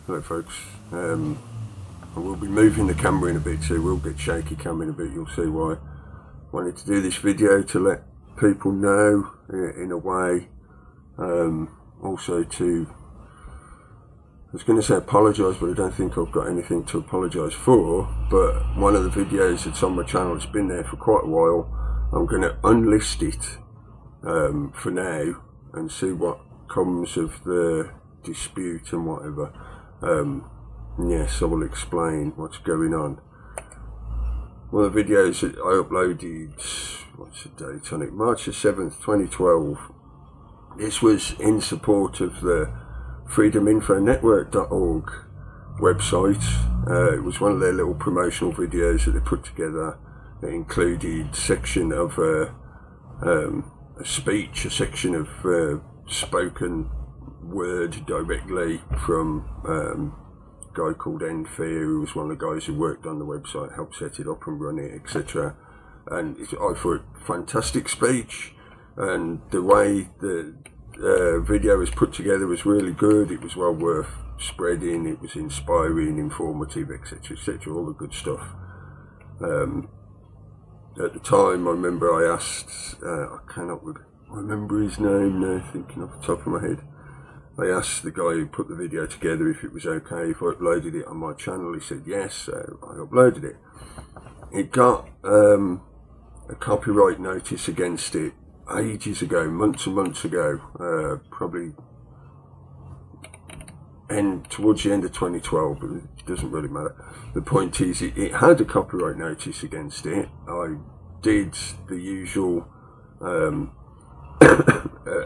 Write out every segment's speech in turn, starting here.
Hello folks, I will be moving the camera in a bit, so we'll get shaky cam in a bit. You'll see why. Wanted to do this video to let people know in a way, also to, I was going to say apologise, but I don't think I've got anything to apologise for. But one of the videos that's on my channel, it's been there for quite a while. I'm going to unlist it for now and see what comes of the dispute and whatever. Yes, I will explain what's going on. One of the videos that I uploaded, what's the date on it? March the 7th, 2012. This was in support of the freedominfonetwork.org website. It was one of their little promotional videos that they put together. It included a section of a speech, a section of spoken word directly from a guy called Fear, who was one of the guys who worked on the website, helped set it up and run it, etc. And I thought fantastic speech, and the way the video was put together was really good. It was well worth spreading. It was inspiring, informative, etc., etc., all the good stuff. At the time, I remember I asked, I cannot remember his name now, thinking off the top of my head. I asked the guy who put the video together if it was okay if I uploaded it on my channel. He said yes, so I uploaded it. It got a copyright notice against it ages ago, months and months ago, probably towards the end of 2012, but it doesn't really matter. The point is, it had a copyright notice against it. I did the usual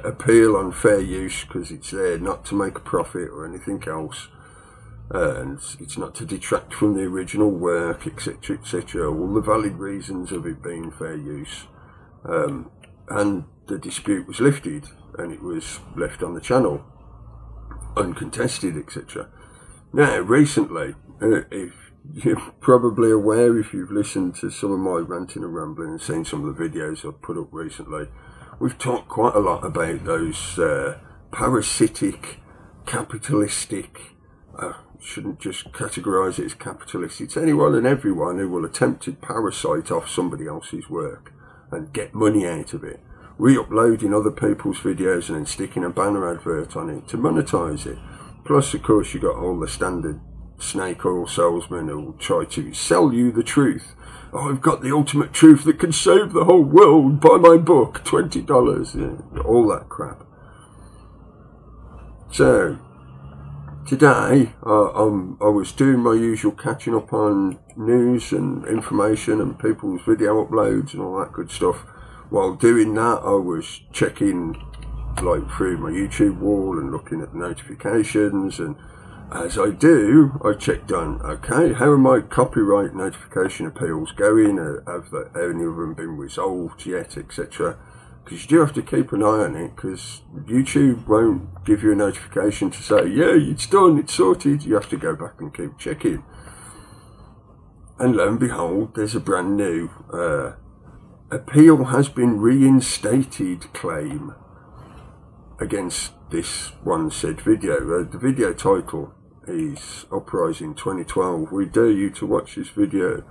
appeal on fair use, because it's there not to make a profit or anything else, and it's not to detract from the original work, etc., etc., all the valid reasons of it being fair use. And the dispute was lifted and it was left on the channel uncontested, etc. Now recently, if you're probably aware, if you've listened to some of my ranting and rambling and seen some of the videos I've put up recently, we've talked quite a lot about those parasitic, capitalistic, shouldn't just categorise it as capitalist, it's anyone and everyone who will attempt to parasite off somebody else's work and get money out of it, re-uploading other people's videos and then sticking a banner advert on it to monetise it. Plus, of course, you got all the standard snake oil salesmen who will try to sell you the truth. Oh, I've got the ultimate truth that can save the whole world. Buy my book, $20. Yeah, all that crap. So, today, I was doing my usual catching up on news and information and people's video uploads and all that good stuff. While doing that, I was checking like through my YouTube wall and looking at the notifications, and as I do, I checked on, okay, how are my copyright notification appeals going? Have any of them been resolved yet, etc.? Because you do have to keep an eye on it, because YouTube won't give you a notification to say, yeah, it's done, it's sorted. You have to go back and keep checking. And lo and behold, there's a brand new appeal has been reinstated claim against this one said video. The video title is Uprising 2012. We dare you to watch this video.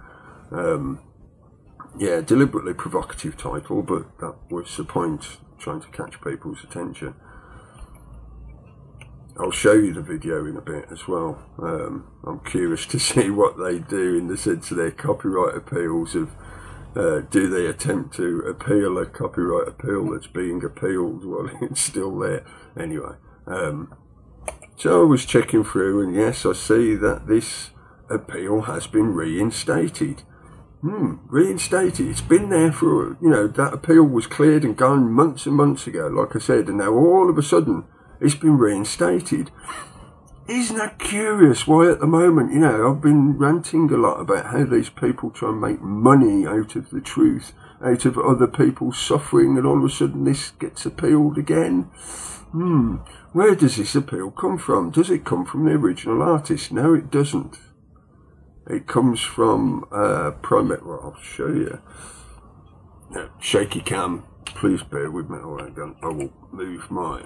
Yeah, deliberately provocative title, but that was the point, trying to catch people's attention. I'll show you the video in a bit as well. I'm curious to see what they do in the sense of their copyright appeals. Of do they attempt to appeal a copyright appeal that's being appealed while it's still there? Anyway, so I was checking through, and yes, I see that this appeal has been reinstated. Reinstated. It's been there for, you know, that appeal was cleared and gone months and months ago, like I said, and now all of a sudden it's been reinstated. Isn't that curious? Why at the moment, you know, I've been ranting a lot about how these people try and make money out of the truth, out of other people's suffering, and all of a sudden this gets appealed again. Where does this appeal come from? Does it come from the original artist? No, it doesn't. It comes from Primate. Well, I'll show you. Now, shaky cam, please bear with me. Alright, I will move my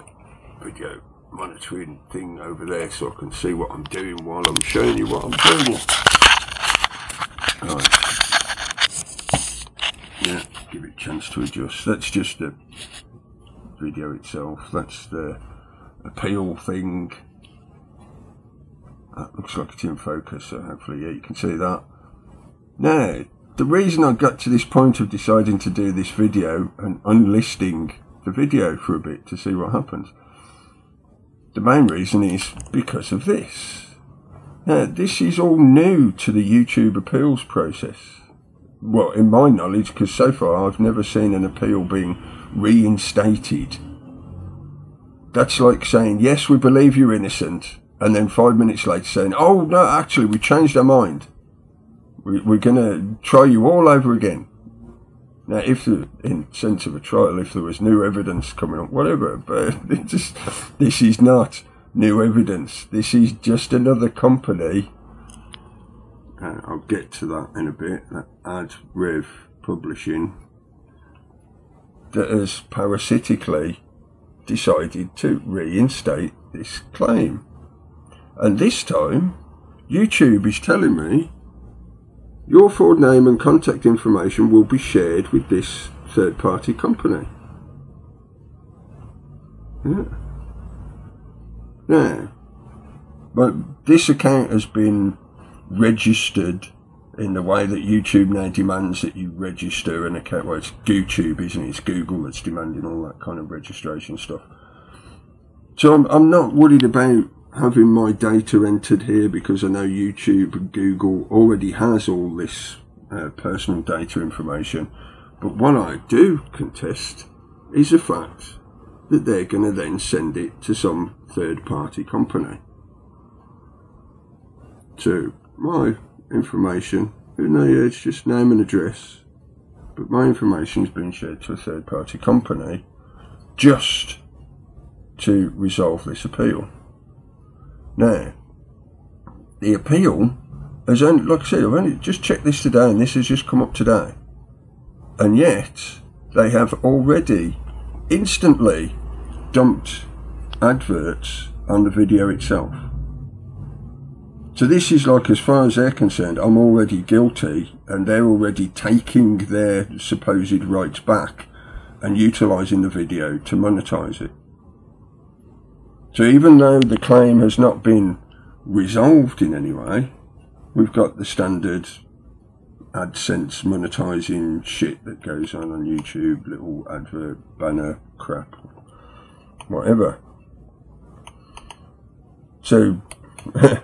video monitoring thing over there so I can see what I'm doing while I'm showing you what I'm doing. Right. Yeah, give it a chance to adjust. That's just the video itself. That's the appeal thing. That looks like it's in focus, so hopefully, yeah, you can see that. Now, the reason I got to this point of deciding to do this video and unlisting the video for a bit to see what happens, the main reason is because of this. Now, this is all new to the YouTube appeals process. Well, in my knowledge, because so far I've never seen an appeal being reinstated. That's like saying, yes, we believe you're innocent, and then 5 minutes later saying, oh, no, actually, we changed our mind. We're going to try you all over again. Now, if in sense of a trial, if there was new evidence coming up, whatever, but this is not new evidence. This is just another company, and I'll get to that in a bit, that AdRev Publishing, that has parasitically decided to reinstate this claim. And this time, YouTube is telling me, your full name and contact information will be shared with this third-party company. Yeah. Now, but this account has been registered in the way that YouTube now demands that you register an account. Well, it's YouTube, isn't it? It's Google that's demanding all that kind of registration stuff. So I'm not worried about having my data entered here, because I know YouTube and Google already has all this personal data information. But what I do contest is the fact that they're going to then send it to some third-party company. So my information, it's just name and address, but my information has been shared to a third-party company just to resolve this appeal. Now, the appeal has only, like I said, I've only just checked this today, and this has just come up today. And yet, they have already instantly dumped adverts on the video itself. So this is like, as far as they're concerned, I'm already guilty, and they're already taking their supposed rights back and utilising the video to monetise it. So even though the claim has not been resolved in any way, we've got the standard AdSense monetising shit that goes on YouTube, little advert, banner, crap, whatever. So,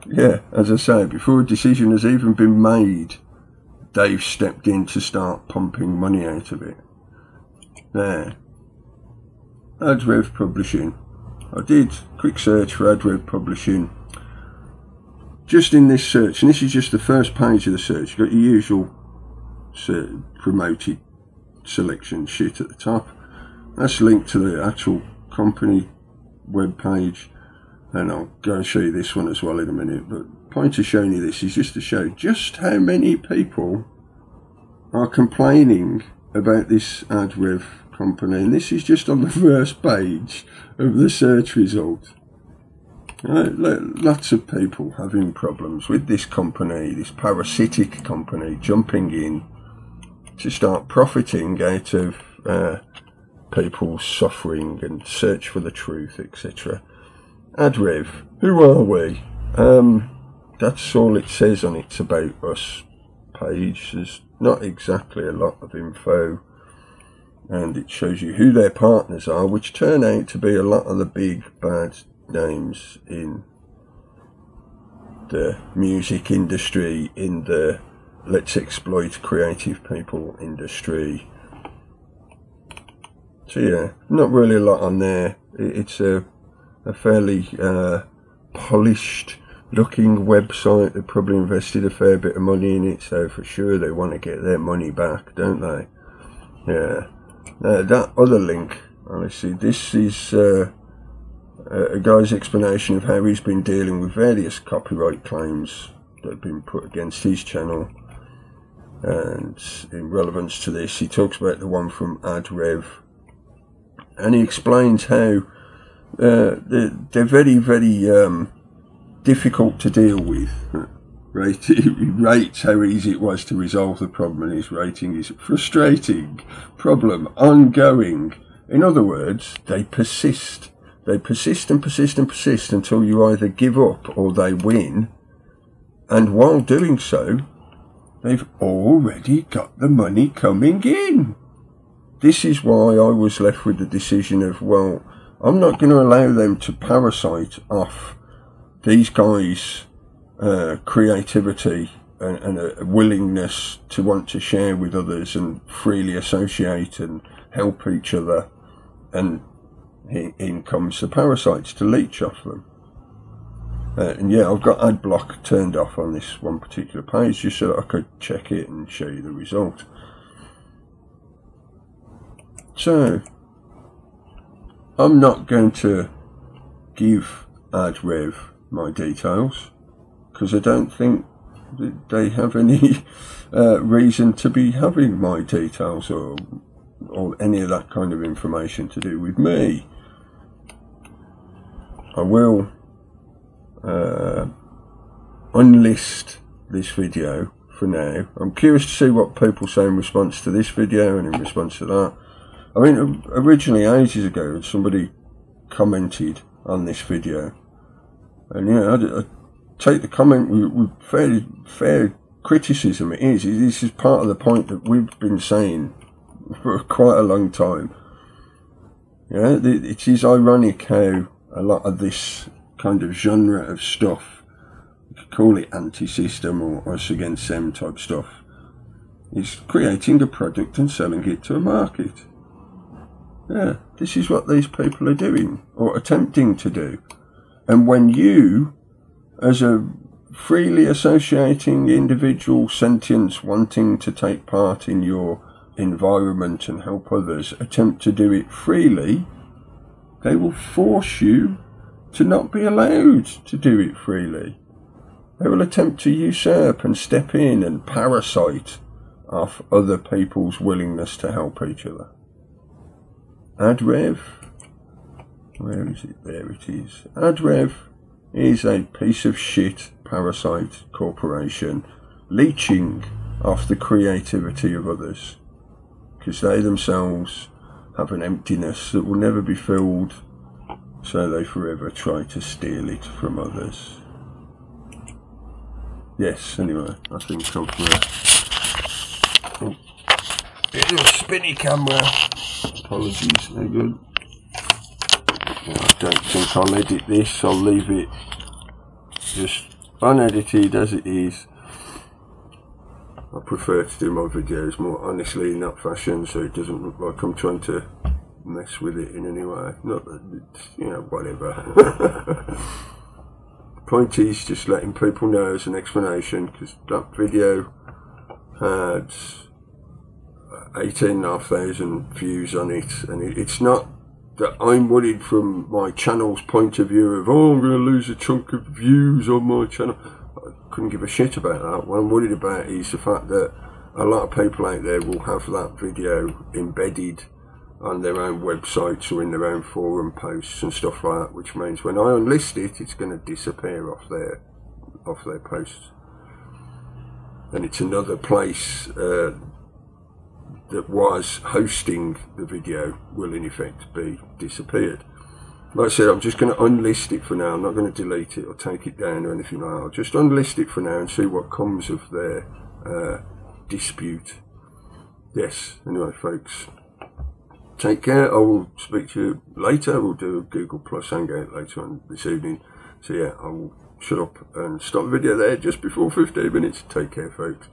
yeah, as I say, before a decision has even been made, they've stepped in to start pumping money out of it. There. AdRev Publishing. I did a quick search for AdRev Publishing. Just in this search, and this is just the first page of the search, you've got your usual promoted selection shit at the top. That's linked to the actual company web page, and I'll go and show you this one as well in a minute. But the point of showing you this is just to show just how many people are complaining about this AdRev company, and this is just on the first page of the search result. Lots of people having problems with this company, this parasitic company, jumping in to start profiting out of people's suffering and search for the truth, etc. AdRev, who are we? That's all it says on its About Us page. There's not exactly a lot of info, and it shows you who their partners are, which turn out to be a lot of the big bad names in the music industry, in the let's exploit creative people industry. So yeah, not really a lot on there. It's a fairly polished looking website. They probably invested a fair bit of money in it, so for sure they want to get their money back, don't they? Yeah. That other link, honestly, this is a guy's explanation of how he's been dealing with various copyright claims that have been put against his channel. And in relevance to this, he talks about the one from AdRev, and he explains how they're very, very difficult to deal with. He rates how easy it was to resolve the problem, and his rating is frustrating, problem, ongoing. In other words, they persist. They persist and persist and persist until you either give up or they win. And while doing so, they've already got the money coming in. This is why I was left with the decision of, well, I'm not going to allow them to parasite off these guys' creativity and a willingness to want to share with others and freely associate and help each other. And in comes the parasites to leech off them. And yeah, I've got ad block turned off on this one particular page just so that I could check it and show you the result. So, I'm not going to give AdRev my details because I don't think that they have any reason to be having my details or any of that kind of information to do with me. I will unlist this video for now. I'm curious to see what people say in response to this video and in response to that. I mean, originally ages ago somebody commented on this video, and I take the comment with fair criticism. It is. This is part of the point that we've been saying for quite a long time. Yeah, it is ironic how a lot of this kind of genre of stuff, you could call it anti-system or us against them type stuff, is creating a product and selling it to a market. Yeah, this is what these people are doing or attempting to do. And when you, as a freely associating individual sentience wanting to take part in your environment and help others, attempt to do it freely, they will force you to not be allowed to do it freely. They will attempt to usurp and step in and parasite off other people's willingness to help each other. AdRev, where is it? There it is. AdRev is a piece of shit parasite corporation leeching off the creativity of others because they themselves have an emptiness that will never be filled, so they forever try to steal it from others. Yes, anyway, I think I've bit of a spinny camera. Apologies, no good. I don't think I'll edit this. I'll leave it just unedited as it is. I prefer to do my videos more honestly in that fashion, so it doesn't look like I'm trying to mess with it in any way. Not that it's, whatever. Point is just letting people know as an explanation, because that video had 18,500 views on it, and it's not that I'm worried from my channel's point of view of, oh, I'm going to lose a chunk of views on my channel. I couldn't give a shit about that. What I'm worried about is the fact that a lot of people out there will have that video embedded on their own websites or in their own forum posts and stuff like that, which means when I unlist it, it's going to disappear off their posts, and it's another place that was hosting the video will in effect be disappeared. Like I said, I'm just going to unlist it for now. I'm not going to delete it or take it down or anything like that. I'll just unlist it for now and see what comes of their dispute. Yes, anyway folks, take care. I will speak to you later. We'll do a Google Plus Hangout later on this evening. So yeah, I will shut up and stop the video there just before 15 minutes. Take care folks.